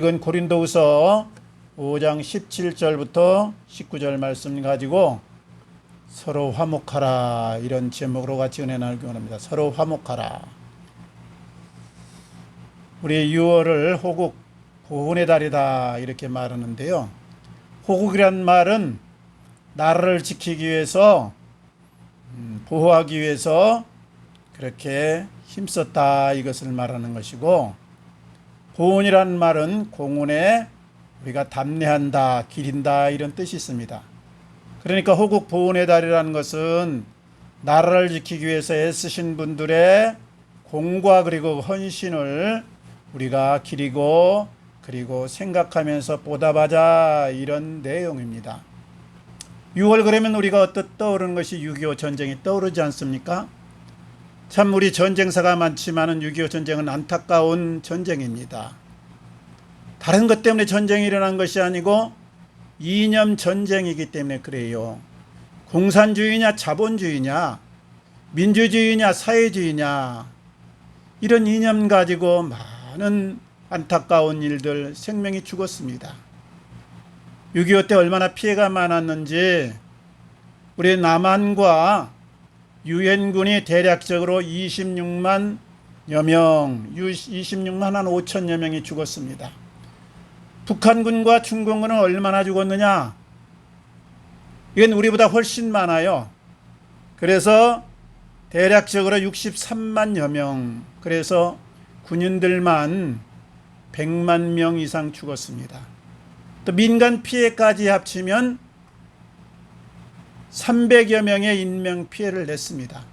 이건 고린도후서 5장 17절부터 19절 말씀 가지고 서로 화목하라, 이런 제목으로 같이 은혜 나누기 원합니다. 서로 화목하라. 우리 6월을 호국 보훈의 달이다 이렇게 말하는데요. 호국이란 말은 나라를 지키기 위해서, 보호하기 위해서 그렇게 힘썼다 이것을 말하는 것이고, 보훈이란 말은 공훈에 우리가 담례한다, 기린다 이런 뜻이 있습니다. 그러니까 호국 보훈의 달이라는 것은 나라를 지키기 위해서 애쓰신 분들의 공과 그리고 헌신을 우리가 기리고 그리고 생각하면서 보답하자, 이런 내용입니다. 6월 그러면 우리가 어떻게 떠오르는 것이 6.25 전쟁이 떠오르지 않습니까? 참 우리 전쟁사가 많지만 6.25 전쟁은 안타까운 전쟁입니다. 다른 것 때문에 전쟁이 일어난 것이 아니고 이념 전쟁이기 때문에 그래요. 공산주의냐 자본주의냐 민주주의냐 사회주의냐, 이런 이념 가지고 많은 안타까운 일들, 생명이 죽었습니다. 6.25 때 얼마나 피해가 많았는지 우리 남한과 유엔군이 대략적으로 26만여 명, 26만 한 5천여 명이 죽었습니다. 북한군과 중공군은 얼마나 죽었느냐? 이건 우리보다 훨씬 많아요. 그래서 대략적으로 63만여 명, 그래서 군인들만 100만 명 이상 죽었습니다. 또 민간 피해까지 합치면 300여 명의 인명 피해를 냈습니다.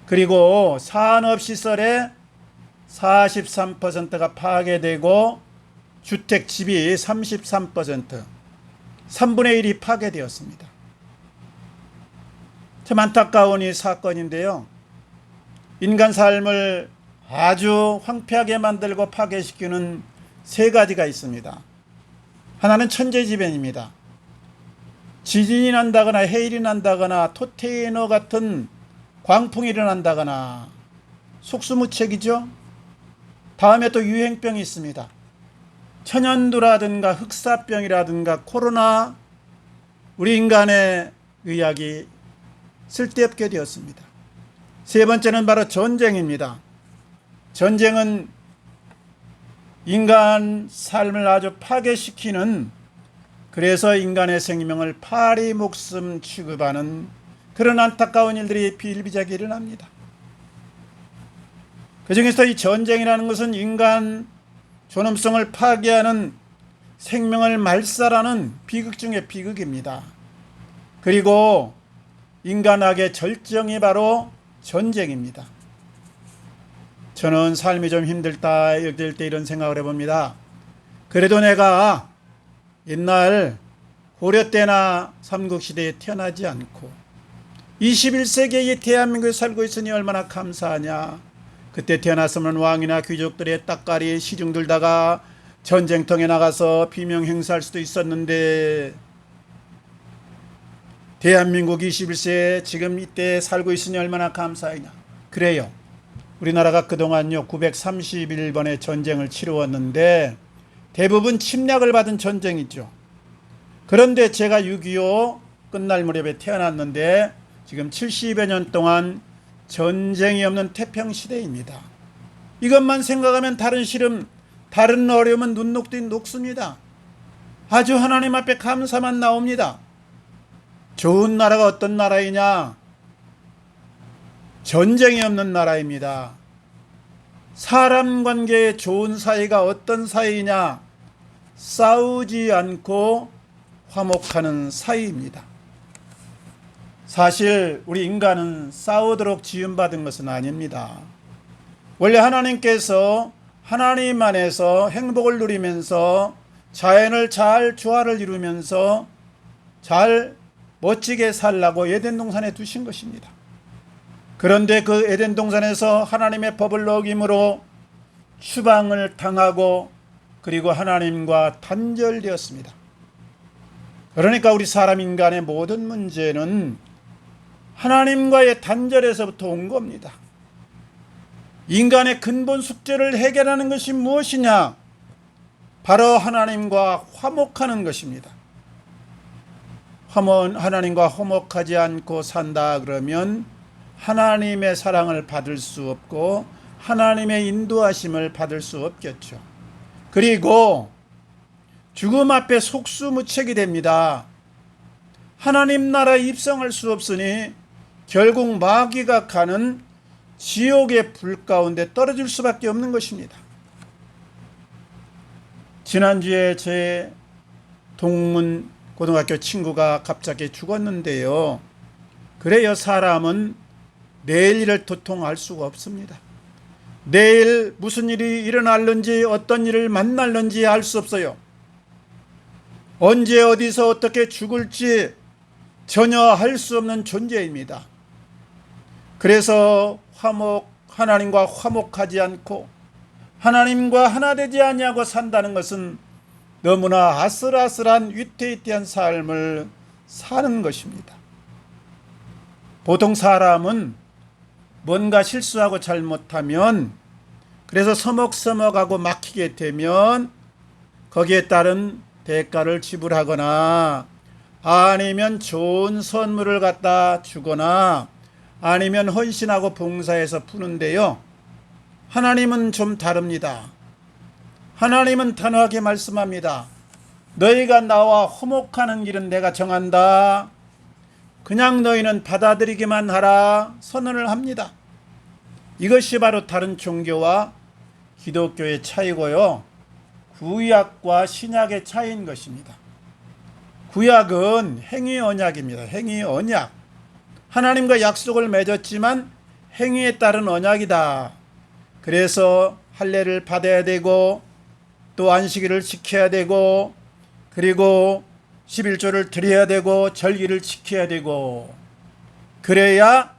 그리고 산업시설의 43%가 파괴되고 주택, 집이 33%, 3분의 1이 파괴되었습니다. 참 안타까운 이 사건인데요. 인간 삶을 아주 황폐하게 만들고 파괴시키는 세 가지가 있습니다. 하나는 천재지변입니다. 지진이 난다거나 해일이 난다거나 토테이너 같은 광풍이 일어난다거나 속수무책이죠. 다음에 또 유행병이 있습니다. 천연두라든가 흑사병이라든가 코로나, 우리 인간의 의학이 쓸데없게 되었습니다. 세 번째는 바로 전쟁입니다. 전쟁은 인간 삶을 아주 파괴시키는, 그래서 인간의 생명을 파리 목숨 취급하는 그런 안타까운 일들이 비일비재하게 일어납니다. 그 중에서 이 전쟁이라는 것은 인간 존엄성을 파괴하는, 생명을 말살하는 비극 중의 비극입니다. 그리고 인간학의 절정이 바로 전쟁입니다. 저는 삶이 좀 힘들다 여길 때 이런 생각을 해봅니다. 그래도 내가 옛날 고려 때나 삼국시대에 태어나지 않고 21세기에 대한민국에 살고 있으니 얼마나 감사하냐. 그때 태어났으면 왕이나 귀족들의 따까리 시중 들다가 전쟁통에 나가서 비명 행사할 수도 있었는데, 대한민국 21세에 지금 이때 살고 있으니 얼마나 감사하냐. 그래요. 우리나라가 그동안요 931번의 전쟁을 치루었는데 대부분 침략을 받은 전쟁이죠. 그런데 제가 6.25 끝날 무렵에 태어났는데 지금 70여 년 동안 전쟁이 없는 태평시대입니다. 이것만 생각하면 다른 시름, 다른 어려움은 눈 녹듯 녹습니다. 아주 하나님 앞에 감사만 나옵니다. 좋은 나라가 어떤 나라이냐? 전쟁이 없는 나라입니다. 사람 관계의 좋은 사이가 어떤 사이냐? 싸우지 않고 화목하는 사이입니다. 사실 우리 인간은 싸우도록 지음받은 것은 아닙니다. 원래 하나님께서 하나님 안에서 행복을 누리면서 자연을 잘 조화를 이루면서 잘 멋지게 살라고 에덴 동산에 두신 것입니다. 그런데 그 에덴 동산에서 하나님의 법을 어김으로 추방을 당하고 그리고 하나님과 단절되었습니다. 그러니까 우리 사람 인간의 모든 문제는 하나님과의 단절에서부터 온 겁니다. 인간의 근본 숙제를 해결하는 것이 무엇이냐? 바로 하나님과 화목하는 것입니다. 하나님과 화목하지 않고 산다 그러면 하나님의 사랑을 받을 수 없고 하나님의 인도하심을 받을 수 없겠죠. 그리고 죽음 앞에 속수무책이 됩니다. 하나님 나라에 입성할 수 없으니 결국 마귀가 가는 지옥의 불 가운데 떨어질 수밖에 없는 것입니다. 지난주에 제 동문 고등학교 친구가 갑자기 죽었는데요. 그래요, 사람은 내일 일을 도통 알 수가 없습니다. 내일 무슨 일이 일어날는지 어떤 일을 만날는지 알 수 없어요. 언제 어디서 어떻게 죽을지 전혀 할 수 없는 존재입니다. 그래서 하나님과 화목하지 않고 하나님과 하나 되지 아니하고 산다는 것은 너무나 아슬아슬한 위태위태한 삶을 사는 것입니다. 보통 사람은 뭔가 실수하고 잘못하면 그래서 서먹서먹하고 막히게 되면 거기에 따른 대가를 지불하거나 아니면 좋은 선물을 갖다 주거나 아니면 헌신하고 봉사해서 푸는데요. 하나님은 좀 다릅니다. 하나님은 단호하게 말씀합니다. 너희가 나와 화목하는 길은 내가 정한다. 그냥 너희는 받아들이기만 하라 선언을 합니다. 이것이 바로 다른 종교와 기독교의 차이고요. 구약과 신약의 차이인 것입니다. 구약은 행위 언약입니다. 행위 언약. 하나님과 약속을 맺었지만 행위에 따른 언약이다. 그래서 할례를 받아야 되고 또 안식일을 지켜야 되고 그리고 11조를 드려야 되고 절기를 지켜야 되고 그래야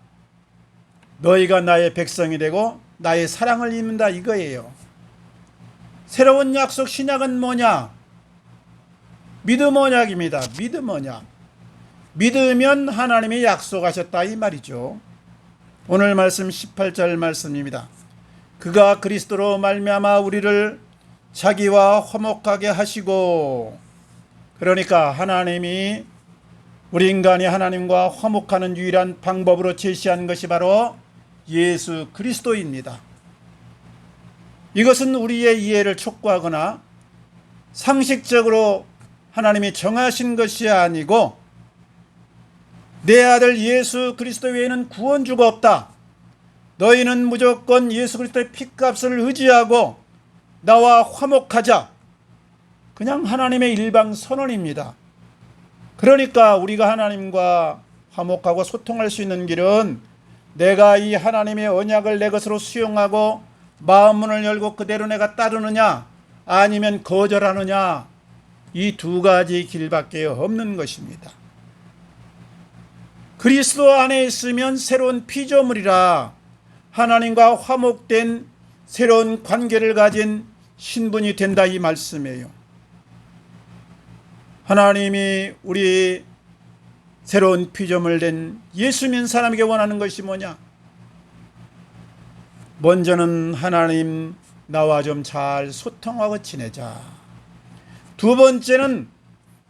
너희가 나의 백성이 되고 나의 사랑을 입는다 이거예요. 새로운 약속 신약은 뭐냐? 믿음 언약입니다. 믿음 언약. 믿으면 하나님이 약속하셨다 이 말이죠. 오늘 말씀 18절 말씀입니다. 그가 그리스도로 말미암아 우리를 자기와 화목하게 하시고, 그러니까 하나님이 우리 인간이 하나님과 화목하는 유일한 방법으로 제시한 것이 바로 예수 그리스도입니다. 이것은 우리의 이해를 촉구하거나 상식적으로 하나님이 정하신 것이 아니고 내 아들 예수 그리스도 외에는 구원주가 없다. 너희는 무조건 예수 그리스도의 피값을 의지하고 나와 화목하자. 그냥 하나님의 일방 선언입니다. 그러니까 우리가 하나님과 화목하고 소통할 수 있는 길은 내가 이 하나님의 언약을 내 것으로 수용하고 마음 문을 열고 그대로 내가 따르느냐 아니면 거절하느냐, 이 두 가지 길밖에 없는 것입니다. 그리스도 안에 있으면 새로운 피조물이라 하나님과 화목된 새로운 관계를 가진 신분이 된다 이 말씀이에요. 하나님이 우리 새로운 피조물 된 예수 믿는 사람에게 원하는 것이 뭐냐? 먼저는 하나님 나와 좀 잘 소통하고 지내자. 두 번째는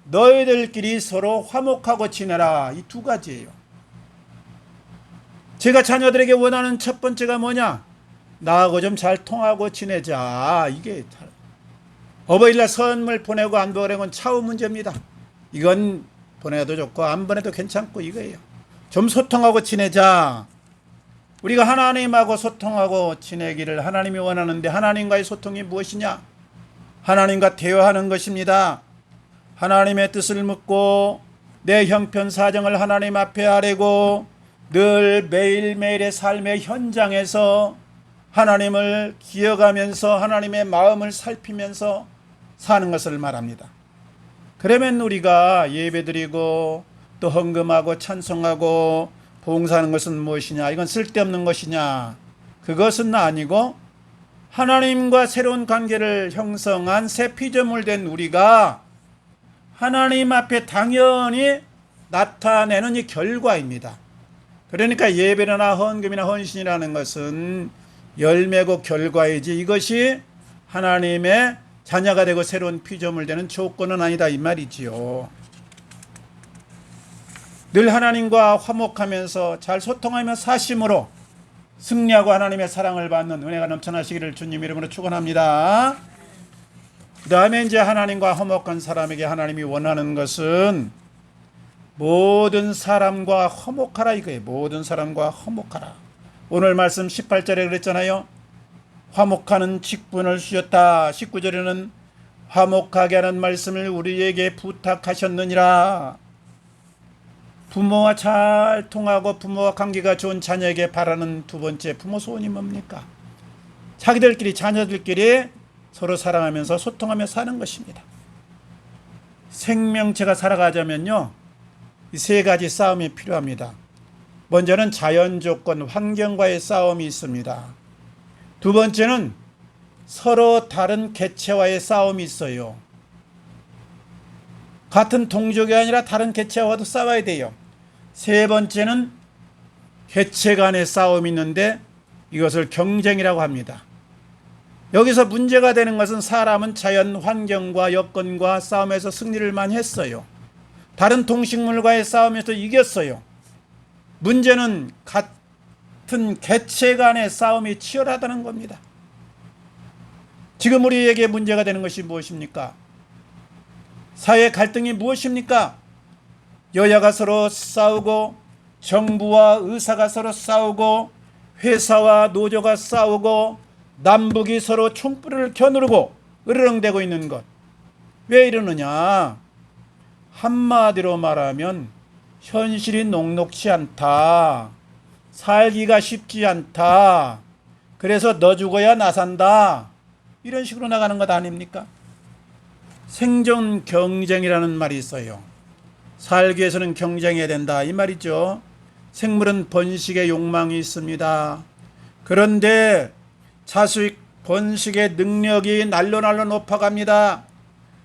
너희들끼리 서로 화목하고 지내라. 이 두 가지예요. 제가 자녀들에게 원하는 첫 번째가 뭐냐? 나하고 좀 잘 통하고 지내자. 이게 어버이날 선물 보내고 안 보내는 건 차후 문제입니다. 이건 보내도 좋고 안 보내도 괜찮고 이거예요. 좀 소통하고 지내자. 우리가 하나님하고 소통하고 지내기를 하나님이 원하는데 하나님과의 소통이 무엇이냐? 하나님과 대화하는 것입니다. 하나님의 뜻을 묻고 내 형편 사정을 하나님 앞에 아뢰고 늘 매일매일의 삶의 현장에서 하나님을 기억하면서 하나님의 마음을 살피면서 사는 것을 말합니다. 그러면 우리가 예배드리고 또 헌금하고 찬송하고 봉사하는 것은 무엇이냐? 이건 쓸데없는 것이냐? 그것은 아니고 하나님과 새로운 관계를 형성한 새 피조물 된 우리가 하나님 앞에 당연히 나타내는 이 결과입니다. 그러니까 예배나 헌금이나 헌신이라는 것은 열매고 결과이지 이것이 하나님의 자녀가 되고 새로운 피조물 되는 조건은 아니다 이 말이지요. 늘 하나님과 화목하면서 잘 소통하며 사심으로 승리하고 하나님의 사랑을 받는 은혜가 넘쳐나시기를 주님 이름으로 축원합니다. 그 다음에 이제 하나님과 화목한 사람에게 하나님이 원하는 것은 모든 사람과 화목하라 이거예요. 모든 사람과 화목하라. 오늘 말씀 18절에 그랬잖아요. 화목하는 직분을 주셨다. 19절에는 화목하게 하는 말씀을 우리에게 부탁하셨느니라. 부모와 잘 통하고 부모와 관계가 좋은 자녀에게 바라는 두 번째 부모 소원이 뭡니까? 자기들끼리 자녀들끼리 서로 사랑하면서 소통하며 사는 것입니다. 생명체가 살아가자면요, 이 세 가지 싸움이 필요합니다. 먼저는 자연 조건, 환경과의 싸움이 있습니다. 두 번째는 서로 다른 개체와의 싸움이 있어요. 같은 동족이 아니라 다른 개체와도 싸워야 돼요. 세 번째는 개체 간의 싸움이 있는데 이것을 경쟁이라고 합니다. 여기서 문제가 되는 것은 사람은 자연 환경과 여건과 싸움에서 승리를 많이 했어요. 다른 동식물과의 싸움에서 이겼어요. 문제는 같은 개체 간의 싸움이 치열하다는 겁니다. 지금 우리에게 문제가 되는 것이 무엇입니까? 사회 갈등이 무엇입니까? 여야가 서로 싸우고 정부와 의사가 서로 싸우고 회사와 노조가 싸우고 남북이 서로 총불을 겨누르고 으르렁대고 있는 것. 왜 이러느냐? 한마디로 말하면 현실이 녹록치 않다. 살기가 쉽지 않다. 그래서 너 죽어야 나 산다. 이런 식으로 나가는 것 아닙니까? 생존 경쟁이라는 말이 있어요. 살기 위해서는 경쟁해야 된다 이 말이죠. 생물은 번식의 욕망이 있습니다. 그런데 자수익 번식의 능력이 날로 높아갑니다.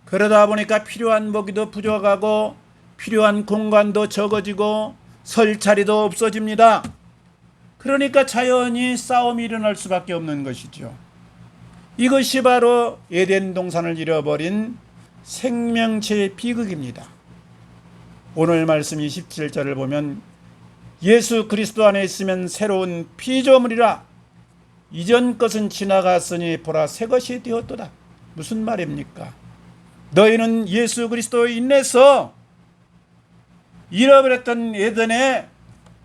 그러다 보니까 필요한 먹이도 부족하고 필요한 공간도 적어지고 설 자리도 없어집니다. 그러니까 자연히 싸움이 일어날 수밖에 없는 것이죠. 이것이 바로 에덴 동산을 잃어버린 생명체의 비극입니다. 오늘 말씀 27절을 보면 예수 그리스도 안에 있으면 새로운 피조물이라 이전 것은 지나갔으니 보라 새 것이 되었도다. 무슨 말입니까? 너희는 예수 그리스도에 인해서 잃어버렸던 에덴의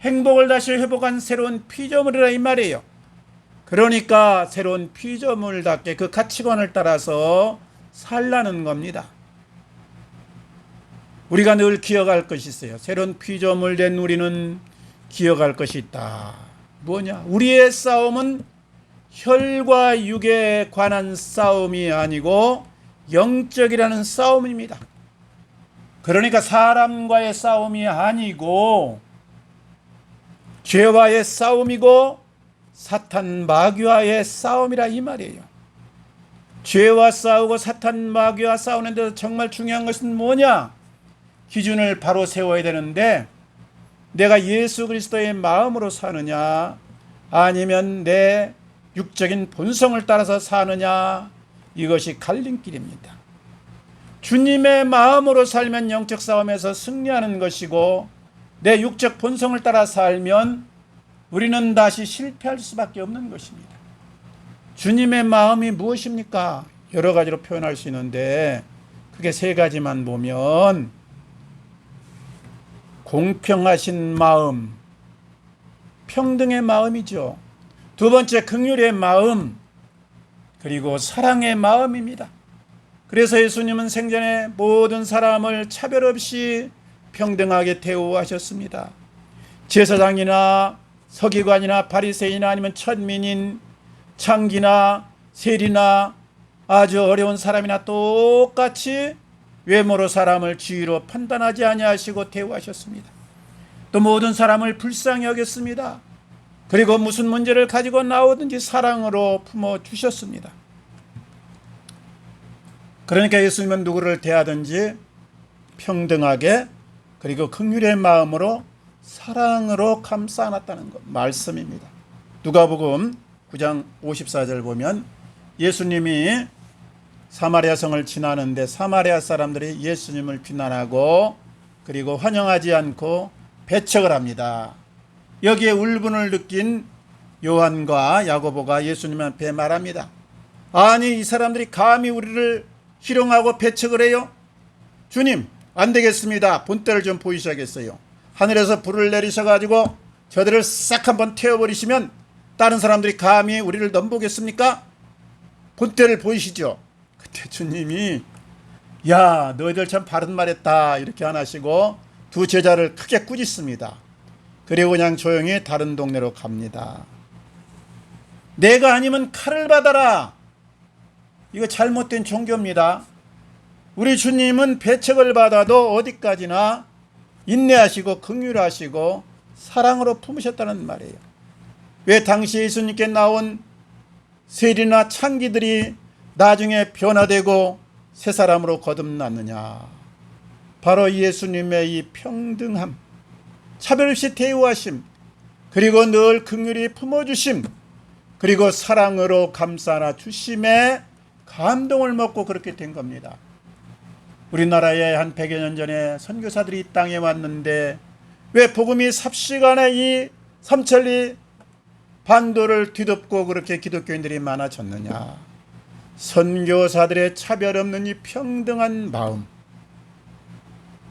행복을 다시 회복한 새로운 피조물이라 이 말이에요. 그러니까 새로운 피조물답게 그 가치관을 따라서 살라는 겁니다. 우리가 늘 기억할 것이 있어요. 새로운 피조물 된 우리는 기억할 것이 있다. 뭐냐? 우리의 싸움은 혈과 육에 관한 싸움이 아니고 영적이라는 싸움입니다. 그러니까 사람과의 싸움이 아니고 죄와의 싸움이고 사탄 마귀와의 싸움이라 이 말이에요. 죄와 싸우고 사탄 마귀와 싸우는데 정말 중요한 것은 뭐냐? 기준을 바로 세워야 되는데 내가 예수 그리스도의 마음으로 사느냐 아니면 내 육적인 본성을 따라서 사느냐, 이것이 갈림길입니다. 주님의 마음으로 살면 영적 싸움에서 승리하는 것이고 내 육적 본성을 따라 살면 우리는 다시 실패할 수밖에 없는 것입니다. 주님의 마음이 무엇입니까? 여러 가지로 표현할 수 있는데 그게 세 가지만 보면 공평하신 마음, 평등의 마음이죠. 두 번째 긍휼의 마음, 그리고 사랑의 마음입니다. 그래서 예수님은 생전에 모든 사람을 차별 없이 평등하게 대우하셨습니다. 제사장이나 서기관이나 바리새인이나 아니면 천민인, 창기나 세리나 아주 어려운 사람이나 똑같이 외모로 사람을 지위로 판단하지 아니하시고 대우하셨습니다. 또 모든 사람을 불쌍히 여겼습니다. 그리고 무슨 문제를 가지고 나오든지 사랑으로 품어주셨습니다. 그러니까 예수님은 누구를 대하든지 평등하게 그리고 긍휼의 마음으로 사랑으로 감싸 안았다는 것 말씀입니다. 누가복음 9장 54절 보면 예수님이 사마리아 성을 지나는데 사마리아 사람들이 예수님을 비난하고 그리고 환영하지 않고 배척을 합니다. 여기에 울분을 느낀 요한과 야고보가 예수님 앞에 말합니다. 아니, 이 사람들이 감히 우리를 희롱하고 배척을 해요? 주님, 안 되겠습니다. 본때를 좀 보이셔야겠어요. 하늘에서 불을 내리셔가지고 저들을 싹 한번 태워버리시면 다른 사람들이 감히 우리를 넘보겠습니까? 본때를 보이시죠? 그때 주님이 야, 너희들 참 바른 말했다 이렇게 안 하시고 두 제자를 크게 꾸짖습니다. 그리고 그냥 조용히 다른 동네로 갑니다. 내가 아니면 칼을 받아라. 이거 잘못된 종교입니다. 우리 주님은 배척을 받아도 어디까지나 인내하시고 긍휼하시고 사랑으로 품으셨다는 말이에요. 왜 당시 예수님께 나온 세리나 창기들이 나중에 변화되고 새 사람으로 거듭났느냐? 바로 예수님의 이 평등함, 차별 없이 대우하심, 그리고 늘 긍휼히 품어주심, 그리고 사랑으로 감싸나 주심에 감동을 먹고 그렇게 된 겁니다. 우리나라에 한 100여 년 전에 선교사들이 이 땅에 왔는데 왜 복음이 삽시간에 이 삼천리 반도를 뒤덮고 그렇게 기독교인들이 많아졌느냐? 선교사들의 차별 없는 이 평등한 마음,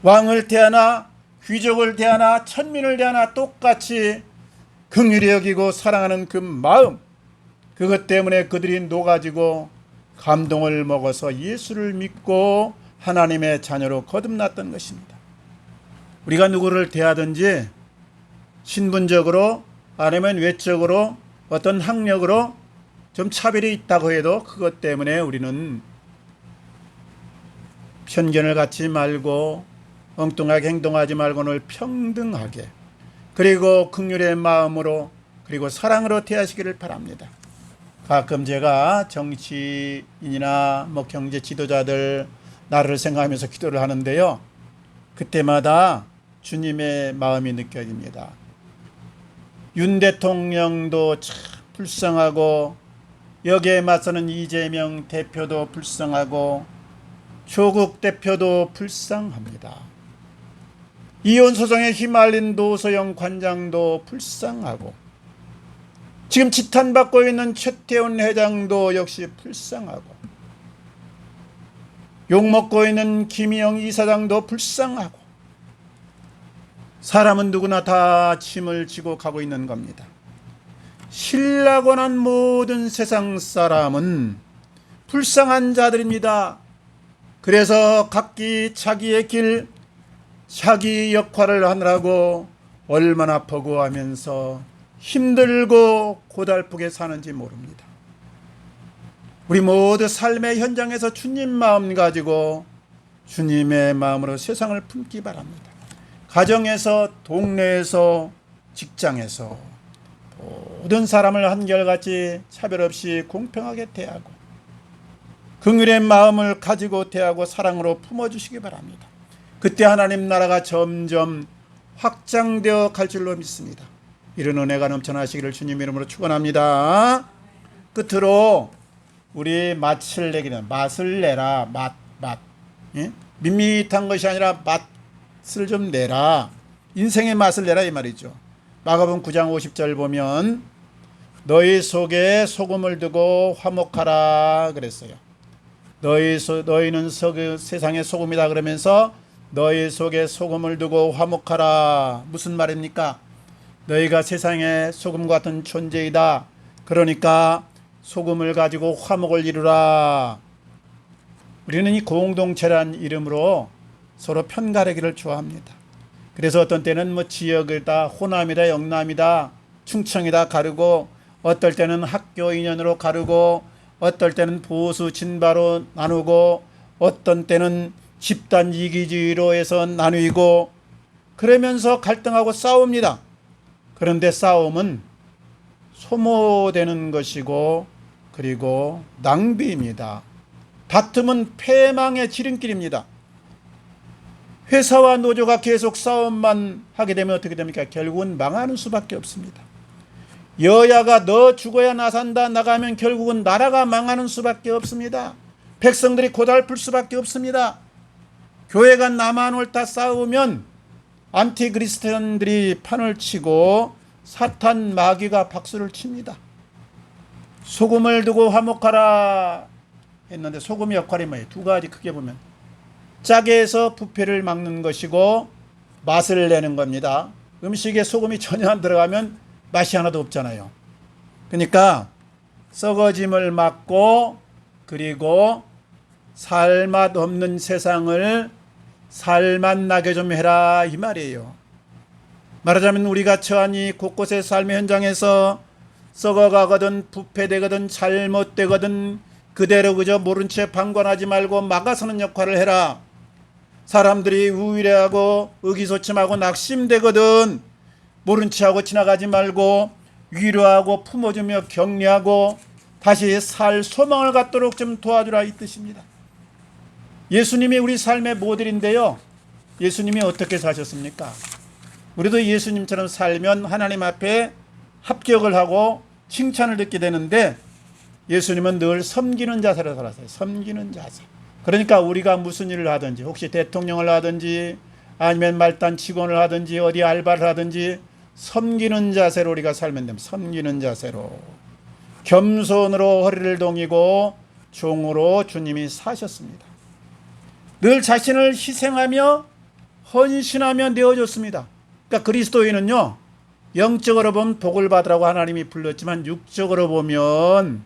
왕을 대하나 귀족을 대하나 천민을 대하나 똑같이 긍휼히 여기고 사랑하는 그 마음, 그것 때문에 그들이 녹아지고 감동을 먹어서 예수를 믿고 하나님의 자녀로 거듭났던 것입니다. 우리가 누구를 대하든지 신분적으로 아니면 외적으로 어떤 학력으로 좀 차별이 있다고 해도 그것 때문에 우리는 편견을 갖지 말고 엉뚱하게 행동하지 말고 늘 평등하게 그리고 긍휼의 마음으로 그리고 사랑으로 대하시기를 바랍니다. 가끔 제가 정치인이나 경제 지도자들 나를 생각하면서 기도를 하는데요. 그때마다 주님의 마음이 느껴집니다. 윤 대통령도 참 불쌍하고 여기에 맞서는 이재명 대표도 불쌍하고 조국 대표도 불쌍합니다. 이혼 소송에 휘말린 노소영 관장도 불쌍하고 지금 지탄받고 있는 최태원 회장도 역시 불쌍하고 욕먹고 있는 김희영 이사장도 불쌍하고 사람은 누구나 다 짐을 지고 가고 있는 겁니다. 신라고 난 모든 세상 사람은 불쌍한 자들입니다. 그래서 각기 자기의 길, 자기 역할을 하느라고 얼마나 버거워하면서 힘들고 고달프게 사는지 모릅니다. 우리 모두 삶의 현장에서 주님 마음 가지고 주님의 마음으로 세상을 품기 바랍니다. 가정에서, 동네에서, 직장에서 모든 사람을 한결같이 차별 없이 공평하게 대하고 긍휼의 마음을 가지고 대하고 사랑으로 품어주시기 바랍니다. 그때 하나님 나라가 점점 확장되어 갈 줄로 믿습니다. 이런 은혜가 넘쳐나시기를 주님 이름으로 축원합니다. 끝으로 우리 맛을 내기는 맛을 내라. 맛. 예? 밋밋한 것이 아니라 맛을 좀 내라. 인생의 맛을 내라 이 말이죠. 마가복음 9장 50절 보면 너희 속에 소금을 두고 화목하라 그랬어요. 너희는 세상의 소금이다 그러면서 너희 속에 소금을 두고 화목하라. 무슨 말입니까? 너희가 세상의 소금 같은 존재이다. 그러니까 소금을 가지고 화목을 이루라. 우리는 이 공동체란 이름으로 서로 편가르기를 좋아합니다. 그래서 어떤 때는 지역이다, 호남이다, 영남이다, 충청이다 가르고 어떨 때는 학교 인연으로 가르고 어떨 때는 보수 진바로 나누고 어떤 때는 집단 이기주의로 해서 나누고 그러면서 갈등하고 싸웁니다. 그런데 싸움은 소모되는 것이고 그리고 낭비입니다. 다툼은 패망의 지름길입니다. 회사와 노조가 계속 싸움만 하게 되면 어떻게 됩니까? 결국은 망하는 수밖에 없습니다. 여야가 너 죽어야 나 산다 나가면 결국은 나라가 망하는 수밖에 없습니다. 백성들이 고달플 수밖에 없습니다. 교회가 나만 옳다 싸우면 안티그리스도인들이 판을 치고 사탄 마귀가 박수를 칩니다. 소금을 두고 화목하라 했는데 소금의 역할이 뭐예요? 두 가지 크게 보면 짜게 해서 부패를 막는 것이고 맛을 내는 겁니다. 음식에 소금이 전혀 안 들어가면 맛이 하나도 없잖아요. 그러니까 썩어짐을 막고 그리고 살맛 없는 세상을 살맛 나게 좀 해라 이 말이에요. 말하자면 우리가 처한 이 곳곳의 삶의 현장에서 썩어가거든 부패되거든 잘못되거든 그대로 그저 모른 채 방관하지 말고 막아서는 역할을 해라. 사람들이 우울해하고 의기소침하고 낙심되거든 모른 채하고 지나가지 말고 위로하고 품어주며 격려하고 다시 살 소망을 갖도록 좀 도와주라 이 뜻입니다. 예수님이 우리 삶의 모델인데요. 예수님이 어떻게 사셨습니까? 우리도 예수님처럼 살면 하나님 앞에 합격을 하고 칭찬을 듣게 되는데 예수님은 늘 섬기는 자세로 살았어요. 섬기는 자세. 그러니까 우리가 무슨 일을 하든지 혹시 대통령을 하든지 아니면 말단 직원을 하든지 어디 알바를 하든지 섬기는 자세로 우리가 살면 됩니다. 섬기는 자세로. 겸손으로 허리를 동이고 종으로 주님이 사셨습니다. 늘 자신을 희생하며 헌신하며 내어줬습니다. 그러니까 그리스도인은요, 영적으로 보면 복을 받으라고 하나님이 불렀지만 육적으로 보면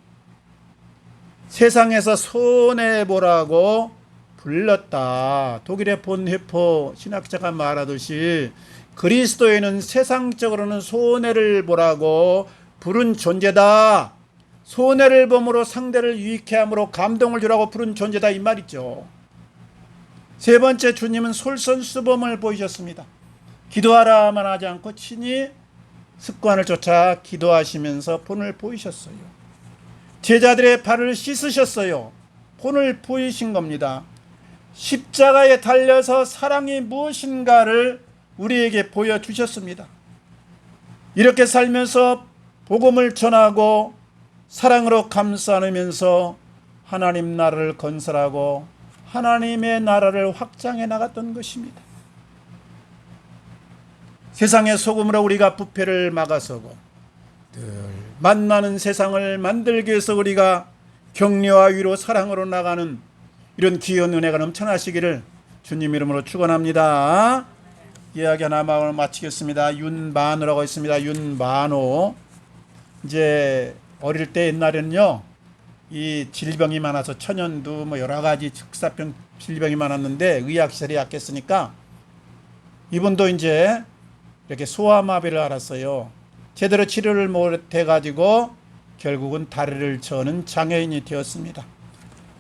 세상에서 손해보라고 불렀다. 독일의 본헤포 신학자가 말하듯이 그리스도인은 세상적으로는 손해를 보라고 부른 존재다. 손해를 범으로 상대를 유익해 함으로 감동을 주라고 부른 존재다 이 말이죠. 세 번째, 주님은 솔선수범을 보이셨습니다. 기도하라만 하지 않고 친히 습관을 쫓아 기도하시면서 본을 보이셨어요. 제자들의 발을 씻으셨어요. 본을 보이신 겁니다. 십자가에 달려서 사랑이 무엇인가를 우리에게 보여주셨습니다. 이렇게 살면서 복음을 전하고 사랑으로 감싸 안으면서 하나님 나라를 건설하고 하나님의 나라를 확장해 나갔던 것입니다. 세상의 소금으로 우리가 부패를 막아서고 늘 만나는 세상을 만들기 위해서 우리가 격려와 위로 사랑으로 나가는 이런 귀한 은혜가 넘쳐나시기를 주님 이름으로 축원합니다. 이야기 하나 마치겠습니다. 윤만호라고 있습니다. 윤만호. 이제 어릴 때 옛날에는요, 이 질병이 많아서 천연두 뭐 여러 가지 즉사병 질병이 많았는데 의학시설이 약했으니까 이분도 이제 이렇게 소아마비를 앓았어요. 제대로 치료를 못해가지고 결국은 다리를 저는 장애인이 되었습니다.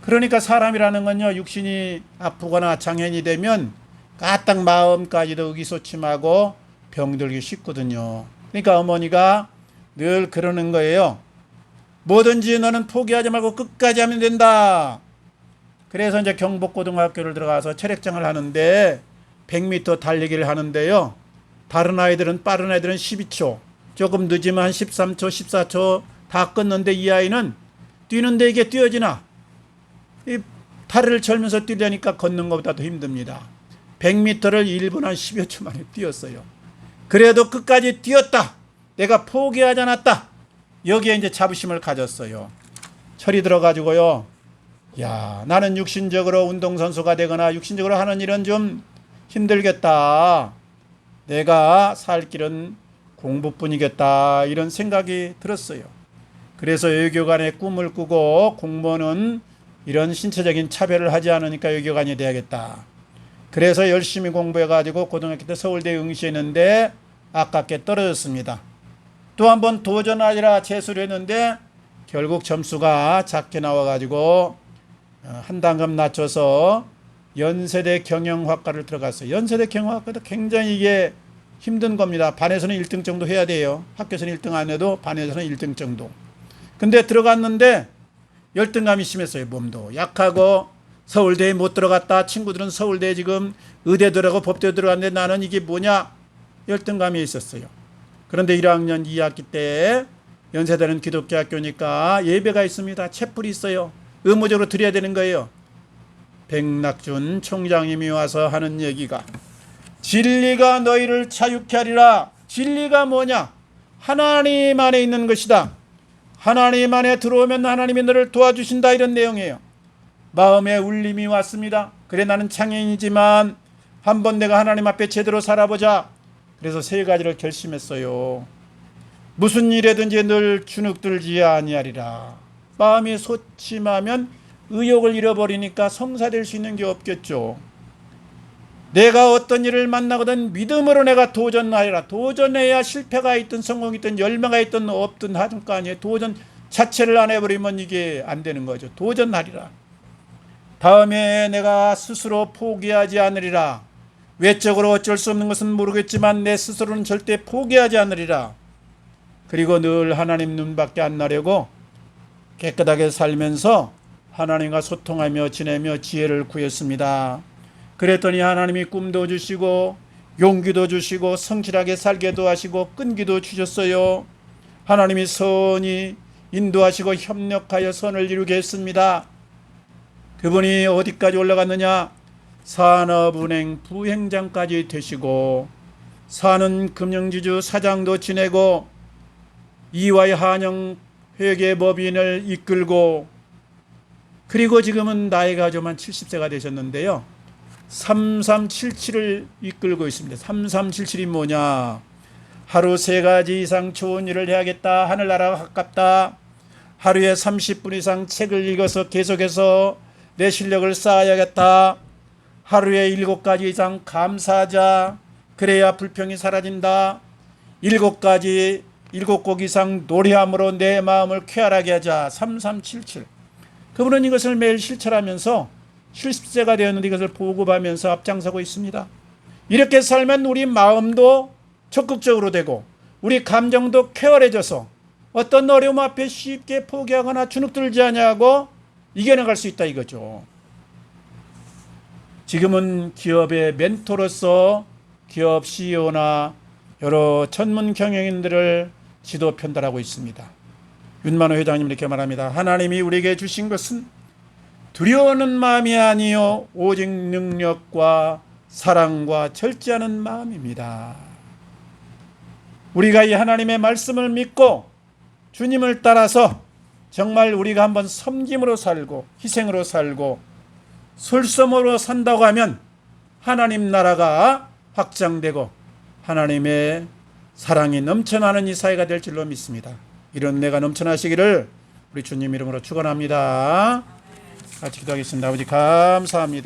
그러니까 사람이라는 건요, 육신이 아프거나 장애인이 되면 까딱 마음까지도 의기소침하고 병들기 쉽거든요. 그러니까 어머니가 늘 그러는 거예요. 뭐든지 너는 포기하지 말고 끝까지 하면 된다. 그래서 이제 경복고등학교를 들어가서 체력장을 하는데 100m 달리기를 하는데요. 다른 아이들은 빠른 아이들은 12초, 조금 늦으면 한 13초, 14초 다 끊는데 이 아이는 뛰는데 이게 뛰어지나? 이 다리를 절면서 뛰려니까 걷는 것보다 더 힘듭니다. 100m를 1분 한 10여 초 만에 뛰었어요. 그래도 끝까지 뛰었다. 내가 포기하지 않았다. 여기에 이제 자부심을 가졌어요. 철이 들어가지고요. 야, 나는 육신적으로 운동선수가 되거나 육신적으로 하는 일은 좀 힘들겠다. 내가 살 길은 공부뿐이겠다. 이런 생각이 들었어요. 그래서 외교관의 꿈을 꾸고 공무원은 이런 신체적인 차별을 하지 않으니까 외교관이 돼야겠다. 그래서 열심히 공부해가지고 고등학교 때 서울대에 응시했는데 아깝게 떨어졌습니다. 또 한 번 도전하리라 재수를 했는데 결국 점수가 작게 나와가지고 한 단급 낮춰서 연세대 경영학과를 들어갔어요. 연세대 경영학과도 굉장히 이게 힘든 겁니다. 반에서는 1등 정도 해야 돼요. 학교에서는 1등 안 해도 반에서는 1등 정도. 근데 들어갔는데 열등감이 심했어요. 몸도 약하고 서울대에 못 들어갔다. 친구들은 서울대에 지금 의대 들어가고 법대 들어갔는데 나는 이게 뭐냐? 열등감이 있었어요. 그런데 1학년 2학기 때 연세대는 기독교 학교니까 예배가 있습니다. 채플이 있어요. 의무적으로 드려야 되는 거예요. 백낙준 총장님이 와서 하는 얘기가 진리가 너희를 자유케 하리라. 진리가 뭐냐? 하나님 안에 있는 것이다. 하나님 안에 들어오면 하나님이 너를 도와주신다, 이런 내용이에요. 마음에 울림이 왔습니다. 그래, 나는 장애인이지만 한번 내가 하나님 앞에 제대로 살아보자. 그래서 3가지를 결심했어요. 무슨 일에든지 늘 주눅들지 아니하리라. 마음이 소침하면 의욕을 잃어버리니까 성사될 수 있는 게 없겠죠. 내가 어떤 일을 만나거든 믿음으로 내가 도전하리라. 도전해야 실패가 있든 성공이 있든 열매가 있든 없든 하든 거 아니에요. 도전 자체를 안 해버리면 이게 안 되는 거죠. 도전하리라. 다음에 내가 스스로 포기하지 않으리라. 외적으로 어쩔 수 없는 것은 모르겠지만 내 스스로는 절대 포기하지 않으리라. 그리고 늘 하나님 눈밖에 안 나려고 깨끗하게 살면서 하나님과 소통하며 지내며 지혜를 구했습니다. 그랬더니 하나님이 꿈도 주시고 용기도 주시고 성실하게 살게도 하시고 끈기도 주셨어요. 하나님이 선히 인도하시고 협력하여 선을 이루게 했습니다. 그분이 어디까지 올라갔느냐? 산업은행 부행장까지 되시고 산은금융지주 사장도 지내고 이화의 한영 회계법인을 이끌고, 그리고 지금은 나이가 좀 한 70세가 되셨는데요. 3377을 이끌고 있습니다. 3377이 뭐냐? 하루 3가지 이상 좋은 일을 해야겠다. 하늘나라가 가깝다. 하루에 30분 이상 책을 읽어서 계속해서 내 실력을 쌓아야겠다. 하루에 7가지 이상 감사하자. 그래야 불평이 사라진다. 7곡 이상 노래함으로 내 마음을 쾌활하게 하자. 3377. 그분은 이것을 매일 실천하면서 70세가 되었는데 이것을 보급하면서 앞장서고 있습니다. 이렇게 살면 우리 마음도 적극적으로 되고 우리 감정도 쾌활해져서 어떤 어려움 앞에 쉽게 포기하거나 주눅들지 않냐고 이겨나갈 수 있다, 이거죠. 지금은 기업의 멘토로서 기업 CEO나 여러 전문 경영인들을 지도 편달하고 있습니다. 윤만호 회장님 이렇게 말합니다. 하나님이 우리에게 주신 것은 두려워하는 마음이 아니요 오직 능력과 사랑과 절제하는 마음입니다. 우리가 이 하나님의 말씀을 믿고 주님을 따라서 정말 우리가 한번 섬김으로 살고 희생으로 살고 솔선으로 산다고 하면 하나님 나라가 확장되고 하나님의 사랑이 넘쳐나는 이 사회가 될 줄로 믿습니다. 이런 은혜가 넘쳐나시기를 우리 주님 이름으로 축원합니다. 같이 기도하겠습니다. 아버지 감사합니다.